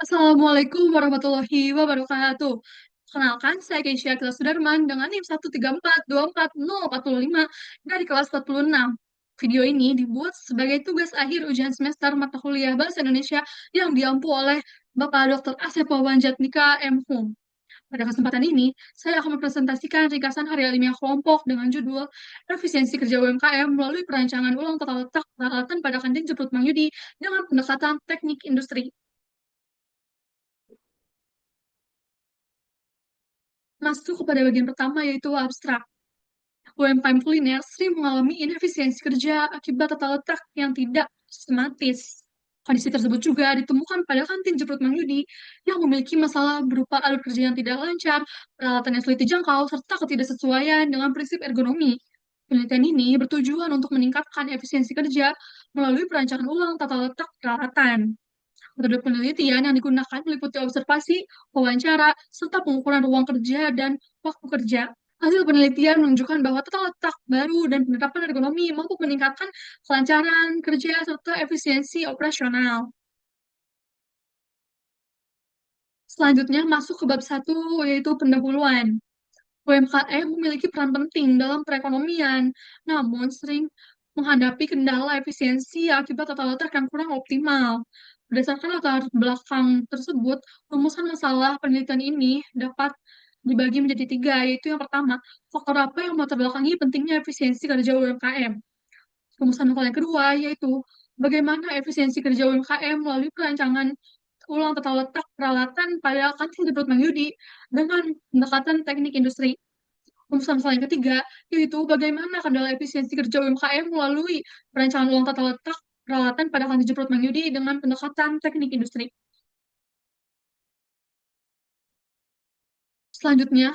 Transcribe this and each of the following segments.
Assalamualaikum warahmatullahi wabarakatuh. Kenalkan, saya Keisha Akila Sudarman dengan NIM 134240405 dari kelas 46. Video ini dibuat sebagai tugas akhir ujian semester mata kuliah Bahasa Indonesia yang diampu oleh Bapak Dr. Asep Wawan Jatnika, M.Hum. Pada kesempatan ini, saya akan mempresentasikan ringkasan karya ilmiah kelompok dengan judul Efisiensi Kerja UMKM melalui perancangan ulang tata letak peralatan pada kantin Jeput Mangyudi dengan pendekatan teknik industri. Masuk kepada bagian pertama yaitu abstrak. UMKM kuliner sering mengalami inefisiensi kerja akibat tata letak yang tidak sistematis. Kondisi tersebut juga ditemukan pada kantin Jeprut Mang Yudi yang memiliki masalah berupa alur kerja yang tidak lancar, peralatan yang sulit dijangkau, serta ketidaksesuaian dengan prinsip ergonomi. Penelitian ini bertujuan untuk meningkatkan efisiensi kerja melalui perancangan ulang tata letak peralatan. Metode penelitian yang digunakan meliputi observasi, wawancara, serta pengukuran ruang kerja dan waktu kerja. Hasil penelitian menunjukkan bahwa tata letak baru dan penerapan ergonomi mampu meningkatkan kelancaran kerja serta efisiensi operasional. Selanjutnya masuk ke bab 1 yaitu pendahuluan. UMKM memiliki peran penting dalam perekonomian, namun sering menghadapi kendala efisiensi akibat tata letak yang kurang optimal. Berdasarkan latar belakang tersebut, rumusan masalah penelitian ini dapat dibagi menjadi tiga, yaitu yang pertama, faktor apa yang melatar belakangi pentingnya efisiensi kerja UMKM. Rumusan masalah yang kedua, yaitu bagaimana efisiensi kerja UMKM melalui perancangan ulang tata letak peralatan pada kantin Jeput Mang Yudi dengan pendekatan teknik industri. Rumusan masalah yang ketiga, yaitu bagaimana kendala efisiensi kerja UMKM melalui perancangan ulang tata letak peralatan pada kantin Jeput Mang Yudi dengan pendekatan teknik industri. Selanjutnya,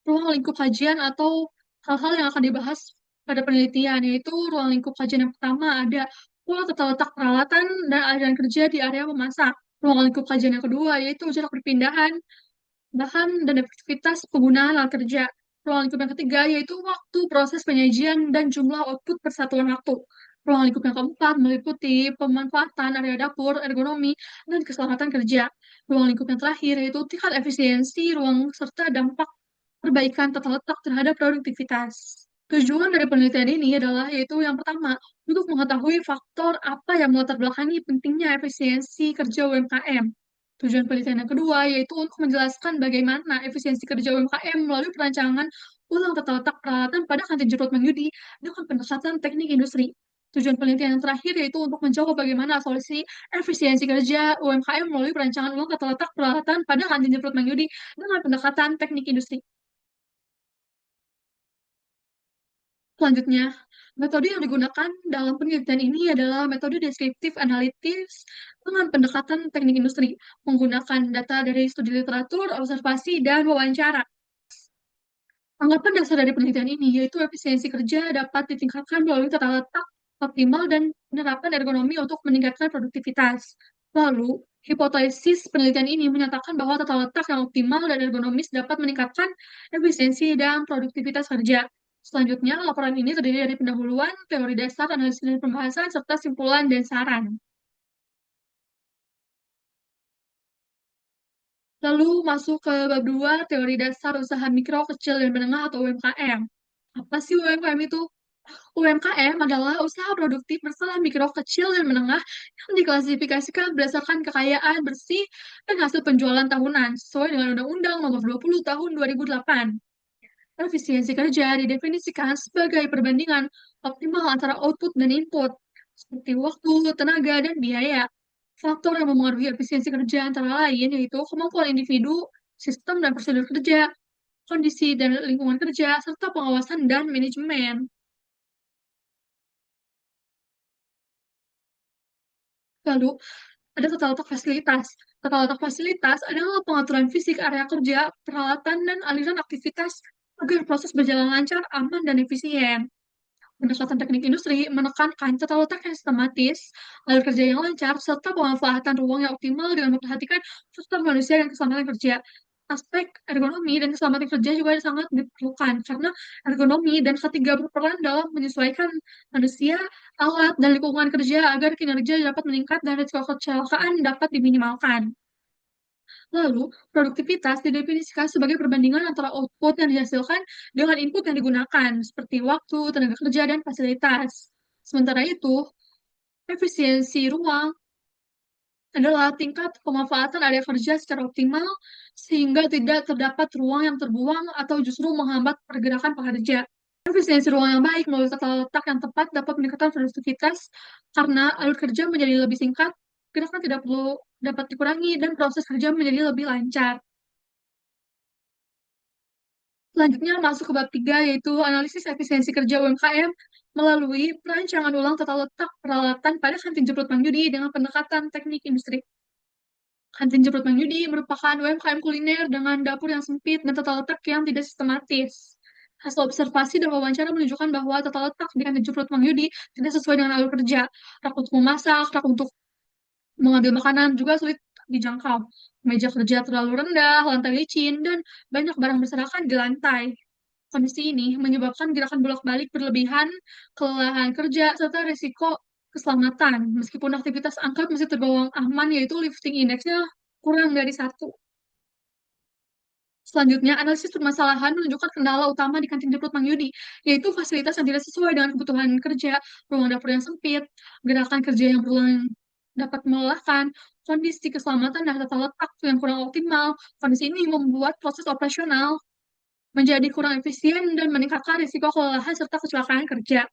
ruang lingkup kajian atau hal-hal yang akan dibahas pada penelitian, yaitu ruang lingkup kajian yang pertama ada pola tata letak peralatan dan aliran kerja di area memasak. Ruang lingkup kajian yang kedua yaitu jarak perpindahan, bahan, dan efektivitas penggunaan alat kerja. Ruang lingkup yang ketiga yaitu waktu proses penyajian dan jumlah output persatuan waktu. Ruang lingkup yang keempat meliputi pemanfaatan area dapur, ergonomi, dan keselamatan kerja. Ruang lingkup yang terakhir yaitu tingkat efisiensi ruang serta dampak perbaikan tata letak terhadap produktivitas. Tujuan dari penelitian ini adalah yaitu yang pertama, untuk mengetahui faktor apa yang melatar belakangi pentingnya efisiensi kerja UMKM. Tujuan penelitian yang kedua yaitu untuk menjelaskan bagaimana efisiensi kerja UMKM melalui perancangan ulang tata letak peralatan pada kantin Jeput Mang Yudi dengan pendekatan teknik industri. Tujuan penelitian yang terakhir yaitu untuk menjawab bagaimana solusi efisiensi kerja UMKM melalui perancangan ulang tata letak peralatan pada kantin Jeput Mang Yudi dengan pendekatan teknik industri. Selanjutnya, metode yang digunakan dalam penelitian ini adalah metode deskriptif analitis dengan pendekatan teknik industri, menggunakan data dari studi literatur, observasi, dan wawancara. Anggapan dasar dari penelitian ini yaitu efisiensi kerja dapat ditingkatkan melalui tata letak optimal dan penerapan ergonomi untuk meningkatkan produktivitas. Lalu, hipotesis penelitian ini menyatakan bahwa tata letak yang optimal dan ergonomis dapat meningkatkan efisiensi dan produktivitas kerja. Selanjutnya, laporan ini terdiri dari pendahuluan, teori dasar, analisis dan pembahasan, serta simpulan dan saran. Lalu masuk ke bab 2, teori dasar usaha mikro, kecil, dan menengah atau UMKM. Apa sih UMKM itu? UMKM adalah usaha produktif berskala mikro, kecil, dan menengah yang diklasifikasikan berdasarkan kekayaan bersih dan hasil penjualan tahunan sesuai dengan Undang-Undang Nomor 20 Tahun 2008. Efisiensi kerja didefinisikan sebagai perbandingan optimal antara output dan input, seperti waktu, tenaga, dan biaya. Faktor yang mempengaruhi efisiensi kerja antara lain yaitu kemampuan individu, sistem dan prosedur kerja, kondisi dan lingkungan kerja, serta pengawasan dan manajemen. Lalu, ada tata letak fasilitas. Tata letak fasilitas adalah pengaturan fisik area kerja, peralatan, dan aliran aktivitas agar proses berjalan lancar, aman, dan efisien. Pendekatan teknik industri menekankan tata letak yang sistematis, alur kerja yang lancar, serta pemanfaatan ruang yang optimal dengan memperhatikan faktor manusia dan keselamatan kerja. Aspek ergonomi dan keselamatan kerja juga sangat diperlukan karena ergonomi dan ketiga berperan dalam menyesuaikan manusia, alat, dan lingkungan kerja agar kinerja dapat meningkat dan risiko kecelakaan dapat diminimalkan. Lalu, produktivitas didefinisikan sebagai perbandingan antara output yang dihasilkan dengan input yang digunakan, seperti waktu, tenaga kerja, dan fasilitas. Sementara itu, efisiensi ruang adalah tingkat pemanfaatan area kerja secara optimal sehingga tidak terdapat ruang yang terbuang atau justru menghambat pergerakan pekerja. Efisiensi ruang yang baik melalui tata letak yang tepat dapat meningkatkan produktivitas karena alur kerja menjadi lebih singkat, gerakan tidak perlu dapat dikurangi, dan proses kerja menjadi lebih lancar. Selanjutnya masuk ke bab 3 yaitu analisis efisiensi kerja UMKM melalui perancangan ulang tata letak peralatan pada kantin jemput Manjudi dengan pendekatan teknik industri. Kantin jemput Manjudi merupakan UMKM kuliner dengan dapur yang sempit dan tata letak yang tidak sistematis. Hasil observasi dan wawancara menunjukkan bahwa tata letak di kantin jemput Manjudi tidak sesuai dengan alur kerja. Rak untuk memasak, rak untuk mengambil makanan juga sulit dijangkau. Meja kerja terlalu rendah, lantai licin, dan banyak barang berserakan di lantai. Kondisi ini menyebabkan gerakan bolak-balik berlebihan, kelelahan kerja, serta risiko keselamatan. Meskipun aktivitas angkat masih tergolong aman, yaitu lifting index-nya kurang dari 1. Selanjutnya, analisis permasalahan menunjukkan kendala utama di kantin Jemput Mang Yudi, yaitu fasilitas yang tidak sesuai dengan kebutuhan kerja, ruang dapur yang sempit, gerakan kerja yang berulang dapat melelahkan, kondisi keselamatan dan tata letak yang kurang optimal. Kondisi ini membuat proses operasional menjadi kurang efisien dan meningkatkan risiko kelelahan serta kecelakaan kerja.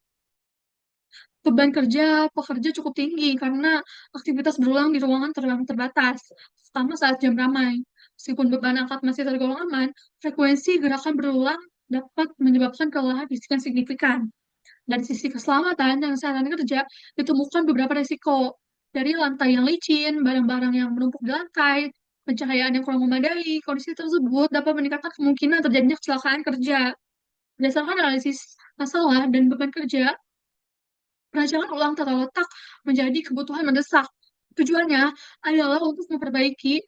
Beban kerja pekerja cukup tinggi karena aktivitas berulang di ruangan terbatas, terutama saat jam ramai. Meskipun beban angkat masih tergolong aman, frekuensi gerakan berulang dapat menyebabkan kelelahan fisik yang signifikan. Dari sisi keselamatan dan kesehatan kerja, ditemukan beberapa risiko. Dari lantai yang licin, barang-barang yang menumpuk di lantai, pencahayaan yang kurang memadai, kondisi tersebut dapat meningkatkan kemungkinan terjadinya kecelakaan kerja. Berdasarkan analisis masalah dan beban kerja, perancangan ulang tata letak menjadi kebutuhan mendesak. Tujuannya adalah untuk memperbaiki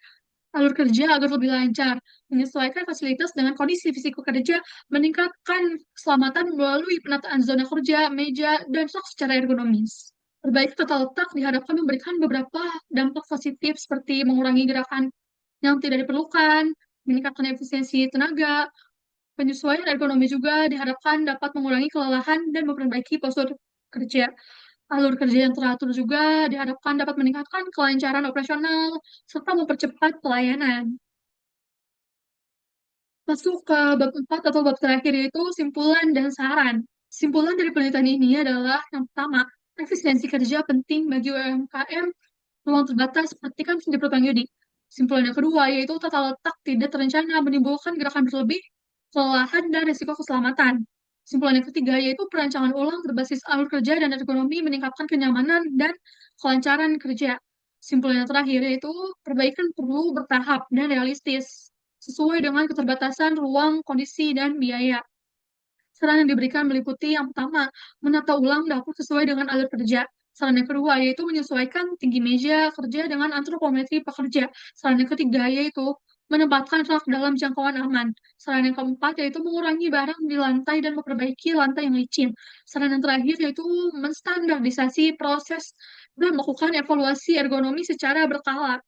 alur kerja agar lebih lancar, menyesuaikan fasilitas dengan kondisi fisik pekerja, meningkatkan keselamatan melalui penataan zona kerja, meja, dan rak secara ergonomis. Perbaiki tata letak diharapkan memberikan beberapa dampak positif seperti mengurangi gerakan yang tidak diperlukan, meningkatkan efisiensi tenaga, penyesuaian ergonomi juga diharapkan dapat mengurangi kelelahan dan memperbaiki postur kerja. Alur kerja yang teratur juga diharapkan dapat meningkatkan kelancaran operasional serta mempercepat pelayanan. Masuk ke bab 4 atau bab terakhir yaitu simpulan dan saran. Simpulan dari penelitian ini adalah yang pertama, efisiensi kerja penting bagi UMKM ruang terbatas seperti kan di Yudi. Simpulan yang kedua yaitu tata letak tidak terencana menimbulkan gerakan berlebih, kelelahan, dan risiko keselamatan. Simpulan yang ketiga yaitu perancangan ulang berbasis alur kerja dan ergonomi meningkatkan kenyamanan dan kelancaran kerja. Simpulan yang terakhir yaitu perbaikan perlu bertahap dan realistis, sesuai dengan keterbatasan ruang, kondisi, dan biaya. Saran yang diberikan meliputi yang pertama, menata ulang dapur sesuai dengan alur kerja. Saran yang kedua yaitu menyesuaikan tinggi meja kerja dengan antropometri pekerja. Saran yang ketiga yaitu menempatkan rak dalam jangkauan aman. Saran yang keempat yaitu mengurangi barang di lantai dan memperbaiki lantai yang licin. Saran yang terakhir yaitu menstandardisasi proses dan melakukan evaluasi ergonomi secara berkala.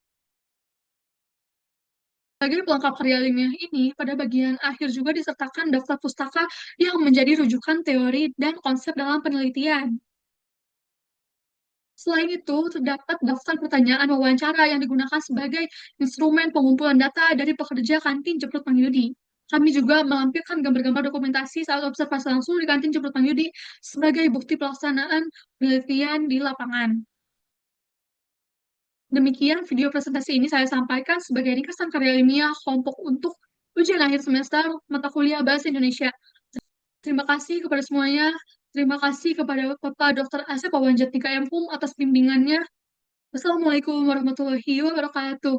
Sebagai pelengkap karya ilmiah ini, pada bagian akhir juga disertakan daftar pustaka yang menjadi rujukan teori dan konsep dalam penelitian. Selain itu, terdapat daftar pertanyaan wawancara yang digunakan sebagai instrumen pengumpulan data dari pekerja kantin Jeprut Mang Yudi. Kami juga melampirkan gambar-gambar dokumentasi saat observasi langsung di kantin Jeprut Mang Yudi sebagai bukti pelaksanaan penelitian di lapangan. Demikian video presentasi ini saya sampaikan sebagai ringkasan karya ilmiah kelompok untuk ujian akhir semester mata kuliah Bahasa Indonesia. Terima kasih kepada semuanya. Terima kasih kepada Bapak Dr. Asep Wawanjat Tika Empum atas bimbingannya. Wassalamualaikum warahmatullahi wabarakatuh.